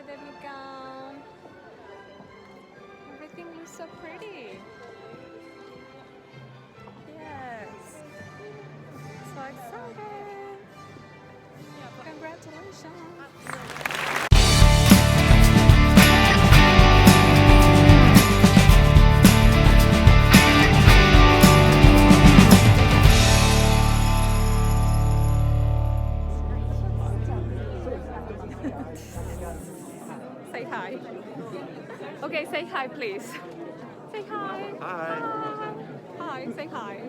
Let me go. Everything looks so pretty. Yes. So excited. Congratulations. Say hi. Okay, say hi, please. Say hi. Hi. Hi. Hi. Say hi.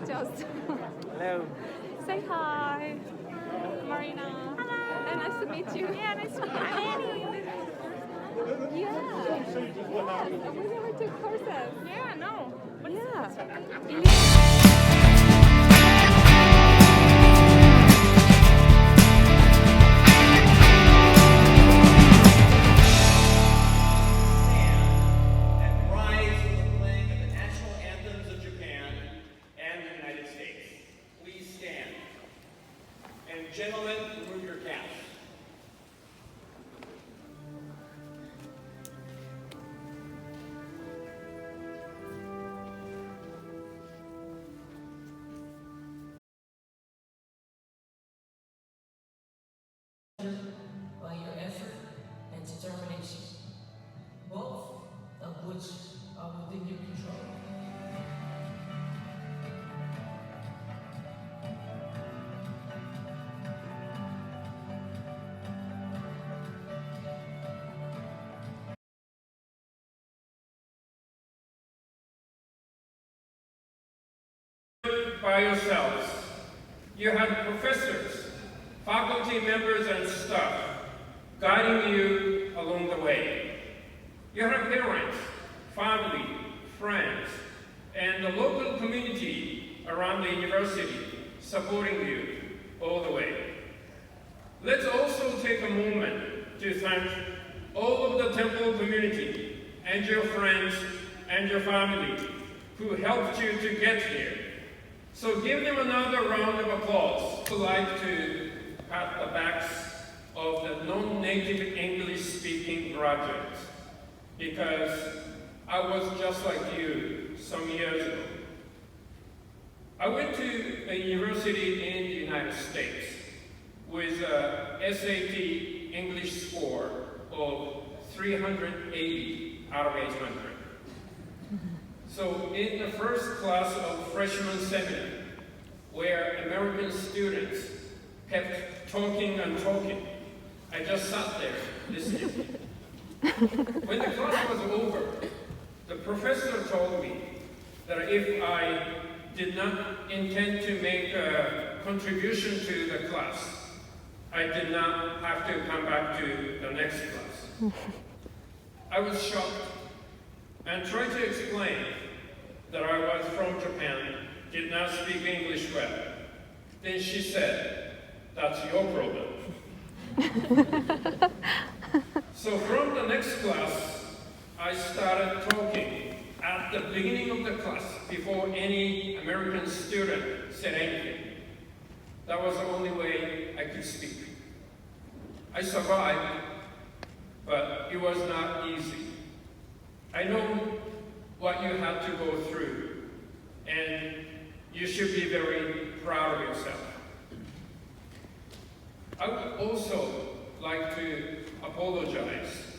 Just Hello. say hi. Marina. Hello. And nice to meet you. Yeah, nice to meet you. Yeah. We never took courses. Yeah, no. Yeah. And rise with the playing of the national anthems of Japan and the United States. Please stand. And gentlemen, remove your caps. By your effort and determination, both of which are within your control. By yourselves. You have professors, faculty members, and staff guiding you along the way. You have parents, family, friends, and the local community around the university supporting you all the way. Let's also take a moment to thank all of the temple community and your friends and your family who helped you to get here. So give them another round of applause. I'd like to pat the backs of the non-native English-speaking graduates because I was just like you some years ago. I went to a university in the United States with a SAT English score of 380 out of 800. So in the first class of freshman seminar, where American students kept talking and talking, I just sat there listening. When the class was over, the professor told me that if I did not intend to make a contribution to the class, I did not have to come back to the next class. I was shocked and tried to explain that I was from Japan, did not speak English well. Then she said, "That's your problem." So from the next class, I started talking at the beginning of the class before any American student said anything. That was the only way I could speak. I survived, but it was not easy. I know what you had to go through, and you should be very proud of yourself. I would also like to apologize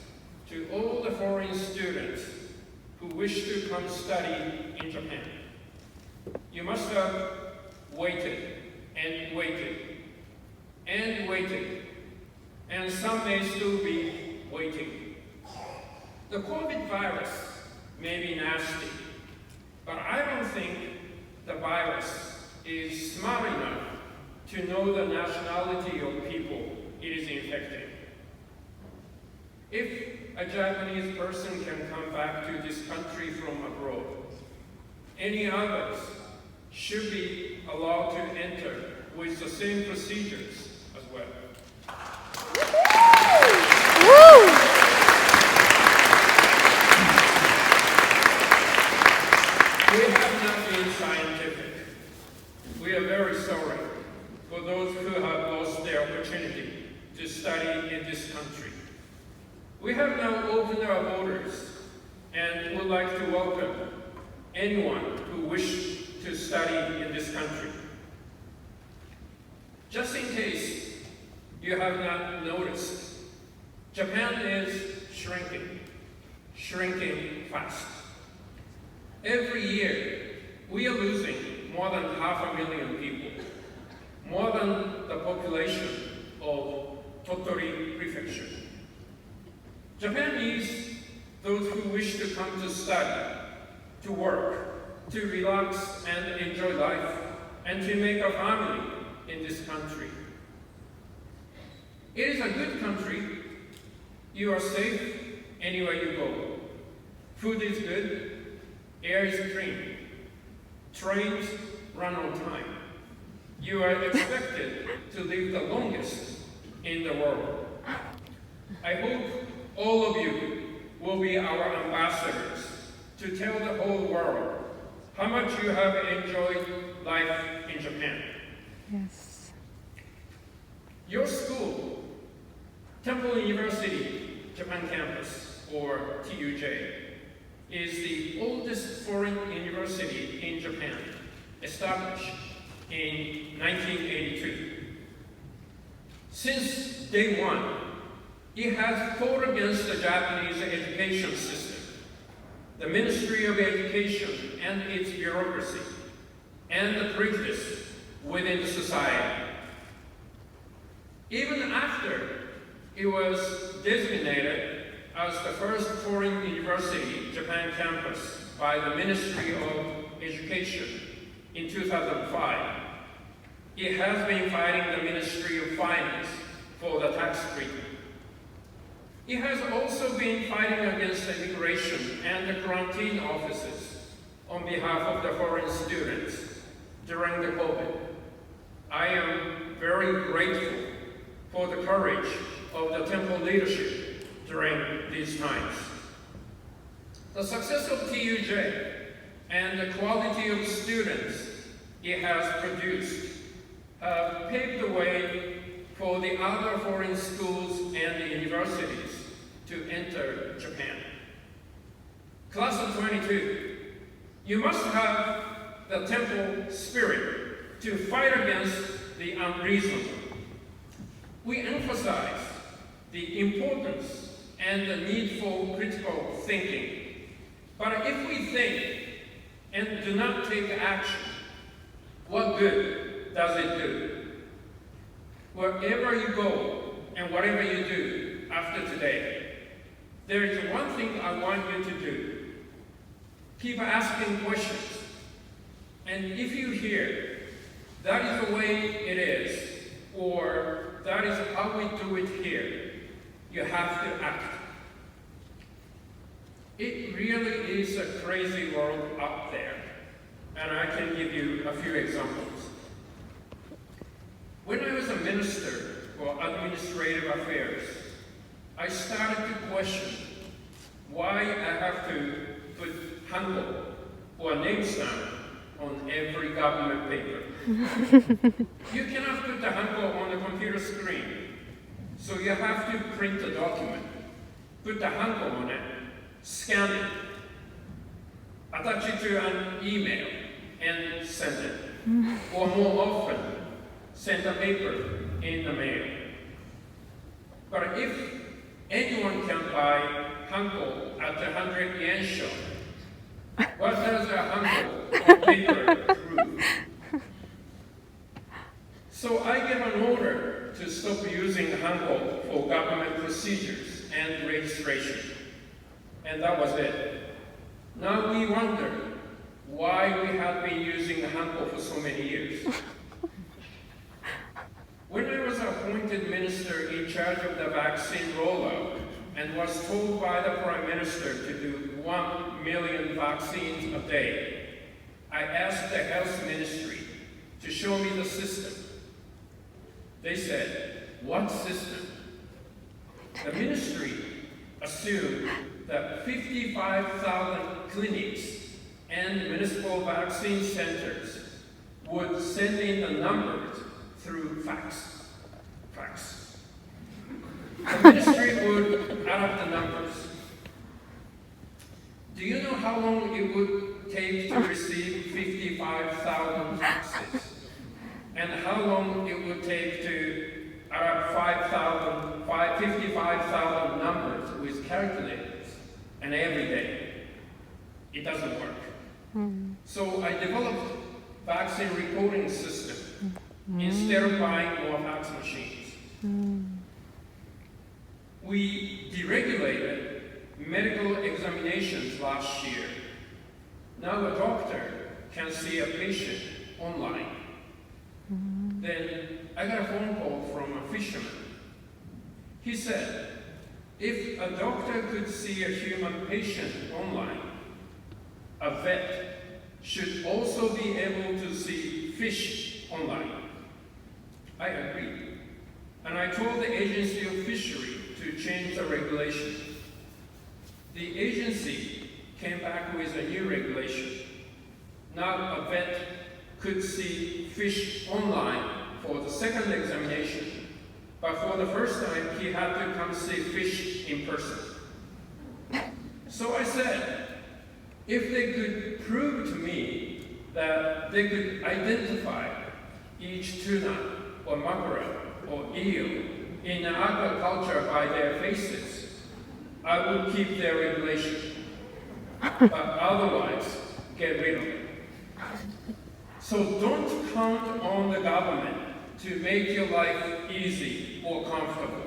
to all the foreign students who wish to come study in Japan. You must have waited and waited and waited, and some may still be waiting. The COVID virus may be nasty, but I don't think the virus is smart enough to know the nationality of people it is infecting. If a Japanese person can come back to this country from abroad, any others should be allowed to enter with the same procedures as well. We have not been scientific. We are very sorry for those who have lost their opportunity to study in this country. We have now opened our borders and would like to welcome anyone who wishes to study in this country. Just in case you have not noticed, Japan is shrinking fast. Every year, we are losing more than 500,000 people, more than the population of Tottori Prefecture. Japan needs those who wish to come to study, to work, to relax and enjoy life, and to make a family in this country. It is a good country. You are safe anywhere you go. Food is good, air is clean, trains run on time. You are expected to live the longest in the world. I hope all of you will be our ambassadors to tell the whole world how much you have enjoyed life in Japan. Yes. Your school, Temple University Japan Campus, or TUJ, is the oldest foreign university in Japan, established in 1982. Since day one, it has fought against the Japanese education system, the Ministry of Education and its bureaucracy, and the prejudice within the society. Even after it was designated as the first foreign university Japan campus by the Ministry of Education in 2005, it has been fighting the Ministry of Finance for the tax treatment. It has also been fighting against the immigration and the quarantine offices on behalf of the foreign students during the COVID. I am very grateful for the courage of the Temple leadership during these times. The success of TUJ and the quality of students it has produced have paved the way for the other foreign schools and the universities to enter Japan. Class of 22, you must have the Temple spirit to fight against the unreasonable. We emphasize the importance and the need for critical thinking. But if we think and do not take action, what good does it do? Wherever you go and whatever you do after today, there is one thing I want you to do. Keep asking questions. And if you hear, that is the way it is, or that is how we do it here, you have to act. It really is a crazy world out there, and I can give you a few examples. When I was a minister for administrative affairs, I started to question why I have to put Hangul or name stamp on every government paper. You cannot put the Hangul on the computer screen, so you have to print the document, put the Hangul on it, scan it, attach it to an email, and send it. Or more often, send a paper in the mail. But if anyone can buy Hangul at the 100 yen shop, what does a Hangul on paper prove? So I gave an order to stop using Hangul for government procedures and registration. And that was it. Now we wonder why we have been using Hangul for so many years. When I was appointed minister in charge of the vaccine rollout and was told by the Prime Minister to do 1 million vaccines a day, I asked the Health Ministry to show me the system. They said, "What system?" The ministry assumed that 55,000 clinics and municipal vaccine centers would send in the numbers through fax. The ministry would add up the how long it would take to receive 55,000 faxes, and how long it would take to add 55,000 numbers with calculators, and every day. It doesn't work. So I developed vaccine recording system instead of buying more fax machines. We deregulated medical examinations last year. Now a doctor can see a patient online. Then I got a phone call from a fisherman. He said, if a doctor could see a human patient online, a vet should also be able to see fish online. I agreed. And I told the Agency of Fishery to change the regulation. The agency came back with a new regulation. Now a vet could see fish online for the second examination, but for the first time he had to come see fish in person. So I said, if they could prove to me that they could identify each tuna or mackerel or eel in aquaculture by their faces, I would keep their regulation, but otherwise get rid of it. So don't count on the government to make your life easy or comfortable.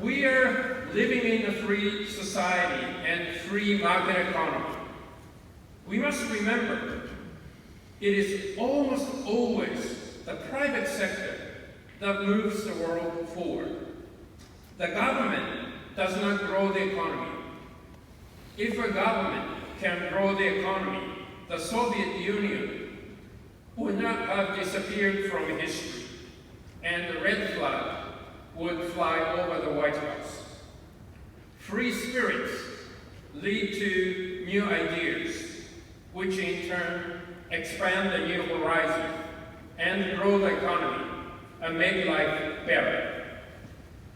We are living in a free society and free market economy. We must remember, it is almost always the private sector that moves the world forward. The government does not grow the economy. If a government can grow the economy, the Soviet Union would not have disappeared from history, and the red flag would fly over the White House. Free spirits lead to new ideas, which in turn expand the new horizon and grow the economy and make life better.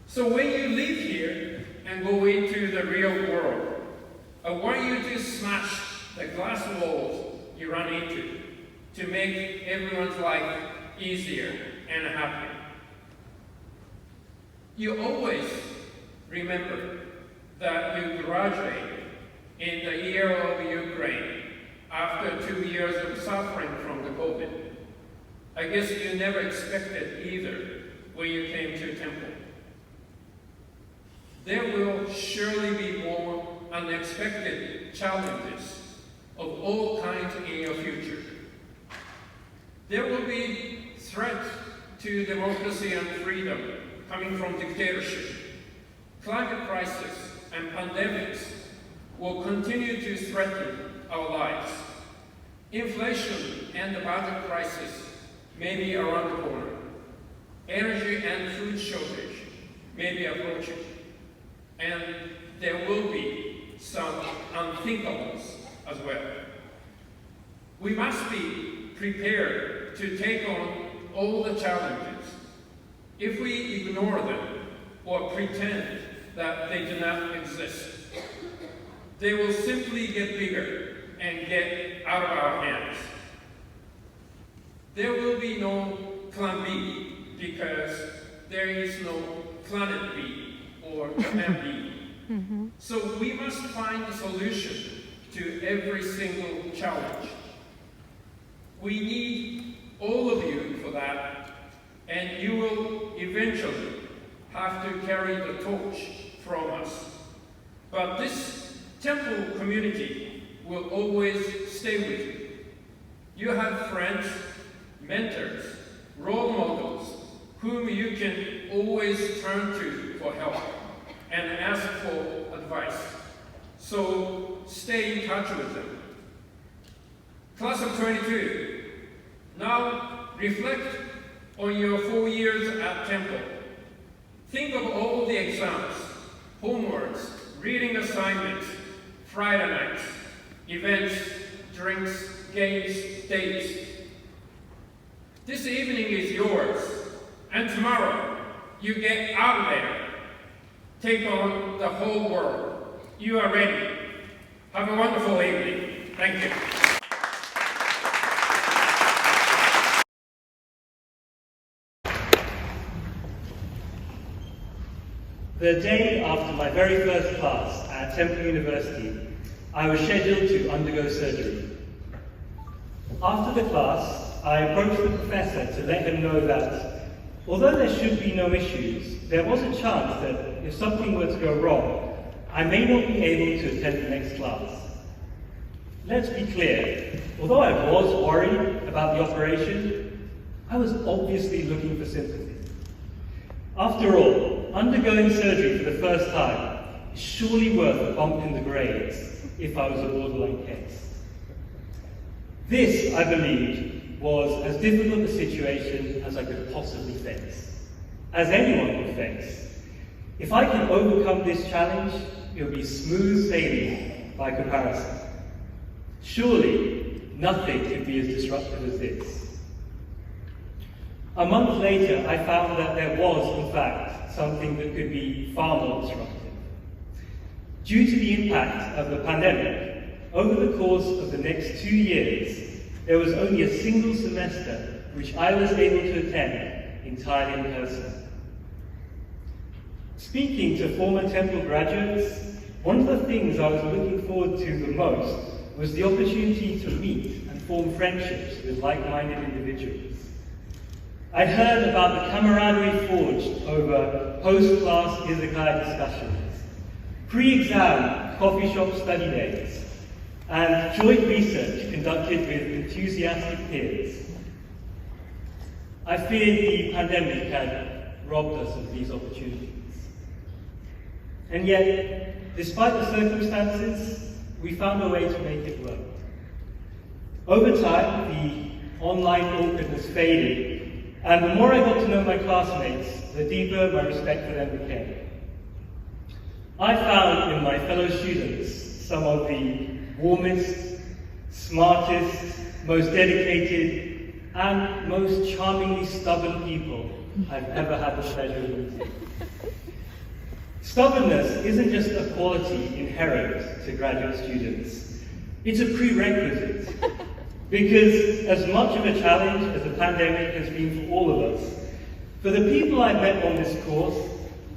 So when you leave here and go into the real world, I want you to smash the glass walls you run into to make everyone's life easier and happier. You always remember that you graduated in the year of Ukraine after 2 years of suffering from the COVID. I guess you never expected either when you came to Temple. There will surely be more unexpected challenges of all kinds in your future. There will be threats to democracy and freedom coming from dictatorship. Climate crisis and pandemics will continue to threaten our lives. Inflation and the budget crisis may be around the corner. Energy and food shortage may be approaching. And there will be some unthinkables as well. We must be prepared to take on all the challenges. If we ignore them or pretend that they do not exist, they will simply get bigger and get out of our hands. There will be no Plan B because there is no Planet B or Plan B. So we must find a solution to every single challenge. We need all of you for that, and you will eventually have to carry the torch from us. But this temple community will always stay with you. You have friends, mentors, role models, whom you can always turn to for help and ask for advice. So stay in touch with them. Class of 22, now reflect on your 4 years at Temple. Think of all the exams, homeworks, reading assignments, Friday nights, events, drinks, games, dates. This evening is yours, and tomorrow you get out of there. Take on the whole world. You are ready. Have a wonderful evening. Thank you. The day after my very first class at Temple University, I was scheduled to undergo surgery. After the class, I approached the professor to let him know that, although there should be no issues, there was a chance that if something were to go wrong, I may not be able to attend the next class. Let's be clear, although I was worried about the operation, I was obviously looking for sympathy. After all, undergoing surgery for the first time is surely worth a bump in the grades if I was a borderline case. This, I believed, was as difficult a situation as I could possibly face, as anyone would face. If I can overcome this challenge, it will be smooth sailing by comparison. Surely, nothing could be as disruptive as this. A month later, I found that there was, in fact, something that could be far more disruptive. Due to the impact of the pandemic, over the course of the next 2 years, there was only a single semester which I was able to attend entirely in person. Speaking to former Temple graduates, one of the things I was looking forward to the most was the opportunity to meet and form friendships with like-minded individuals. I'd heard about the camaraderie forged over post-class izakaya discussions, pre-exam coffee shop study days, and joint research conducted with enthusiastic peers. I feared the pandemic had robbed us of these opportunities. And yet, despite the circumstances, we found a way to make it work. Over time, the online awkwardness faded, and the more I got to know my classmates, the deeper my respect for them became. I found in my fellow students some of the warmest, smartest, most dedicated, and most charmingly stubborn people I've ever had the pleasure of meeting. Stubbornness isn't just a quality inherent to graduate students, it's a prerequisite. Because as much of a challenge as the pandemic has been for all of us, for the people I've met on this course,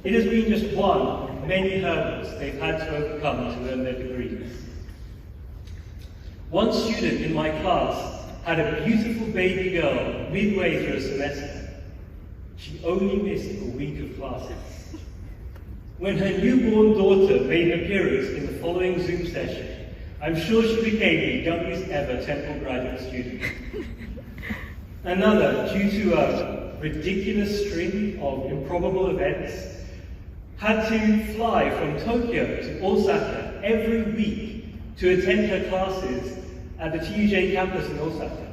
it has been just one of many hurdles they've had to overcome to earn their degrees. One student in my class had a beautiful baby girl midway through a semester. She only missed a week of classes. When her newborn daughter made an appearance in the following Zoom session, I'm sure she became the youngest ever Temple graduate student. Another, due to a ridiculous string of improbable events, had to fly from Tokyo to Osaka every week to attend her classes at the TUJ campus in Osaka.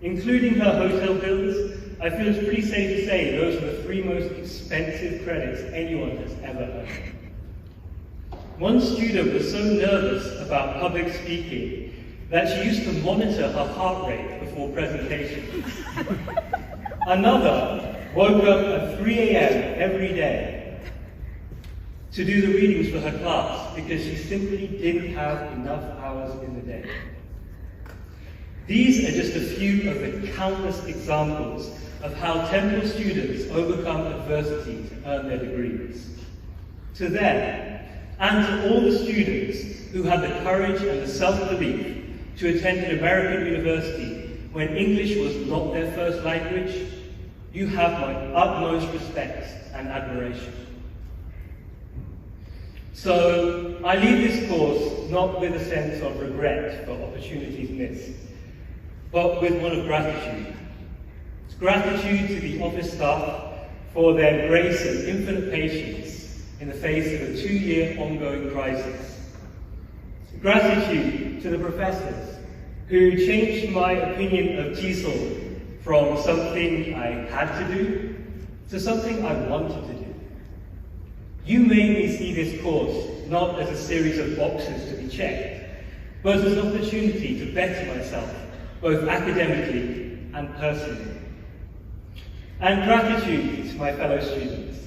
Including her hotel bills, I feel it's pretty safe to say those are the 3 most expensive credits anyone has ever earned. One student was so nervous about public speaking that she used to monitor her heart rate before presentations. Another woke up at 3 a.m. every day to do the readings for her class because she simply didn't have enough hours in the day. These are just a few of the countless examples of how Temple students overcome adversity to earn their degrees. To them, and to all the students who had the courage and the self-belief to attend an American university when English was not their first language, you have my utmost respect and admiration. So, I leave this course not with a sense of regret for opportunities missed, but with one of gratitude. It's gratitude to the office staff for their grace and infinite patience in the face of a 2-year ongoing crisis. Gratitude to the professors who changed my opinion of TESOL from something I had to do to something I wanted to do. You made me see this course not as a series of boxes to be checked, but as an opportunity to better myself, both academically and personally. And gratitude to my fellow students.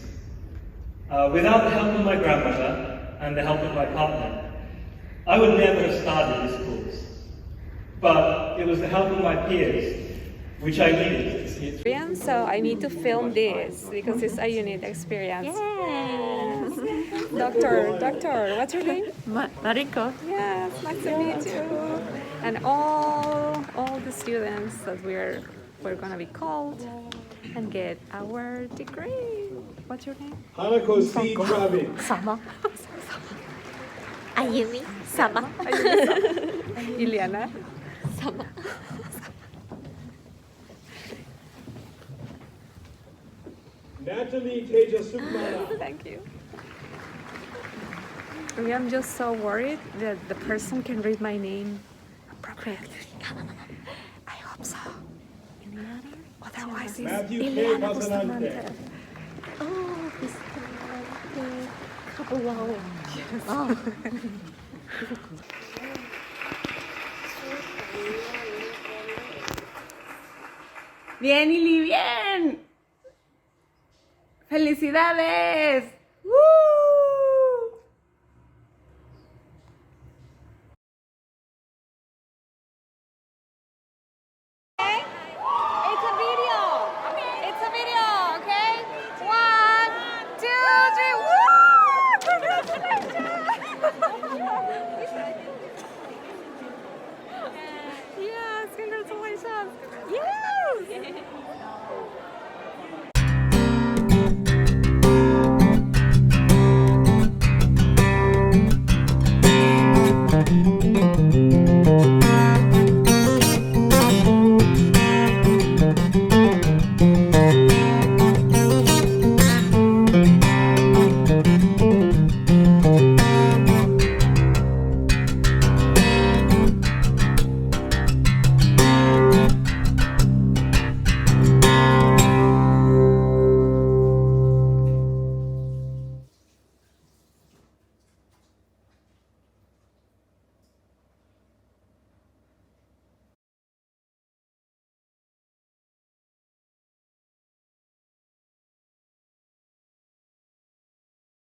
Without the help of my grandmother, and the help of my partner, I would never have started this course. But it was the help of my peers which I needed to see it through. So I need to film this because it's a unique experience. Yes. Doctor, what's your name? Mariko. Yes, nice to meet you. And all the students that we're gonna be called and get our degree. What's your name? Hanako C. Travis. Sama. Ayumi-Sama. Ileana-sama. Natalie Teja Sukmana. Thank you. I'm just so worried that the person can read my name appropriately. I hope so. Otherwise, it's Matthew K. Ileana-Bustamante. Pasanante. Oh, Bustamante. Wow. Yes. Oh. Bien, Ili, bien. ¡Felicidades! ¡Woo!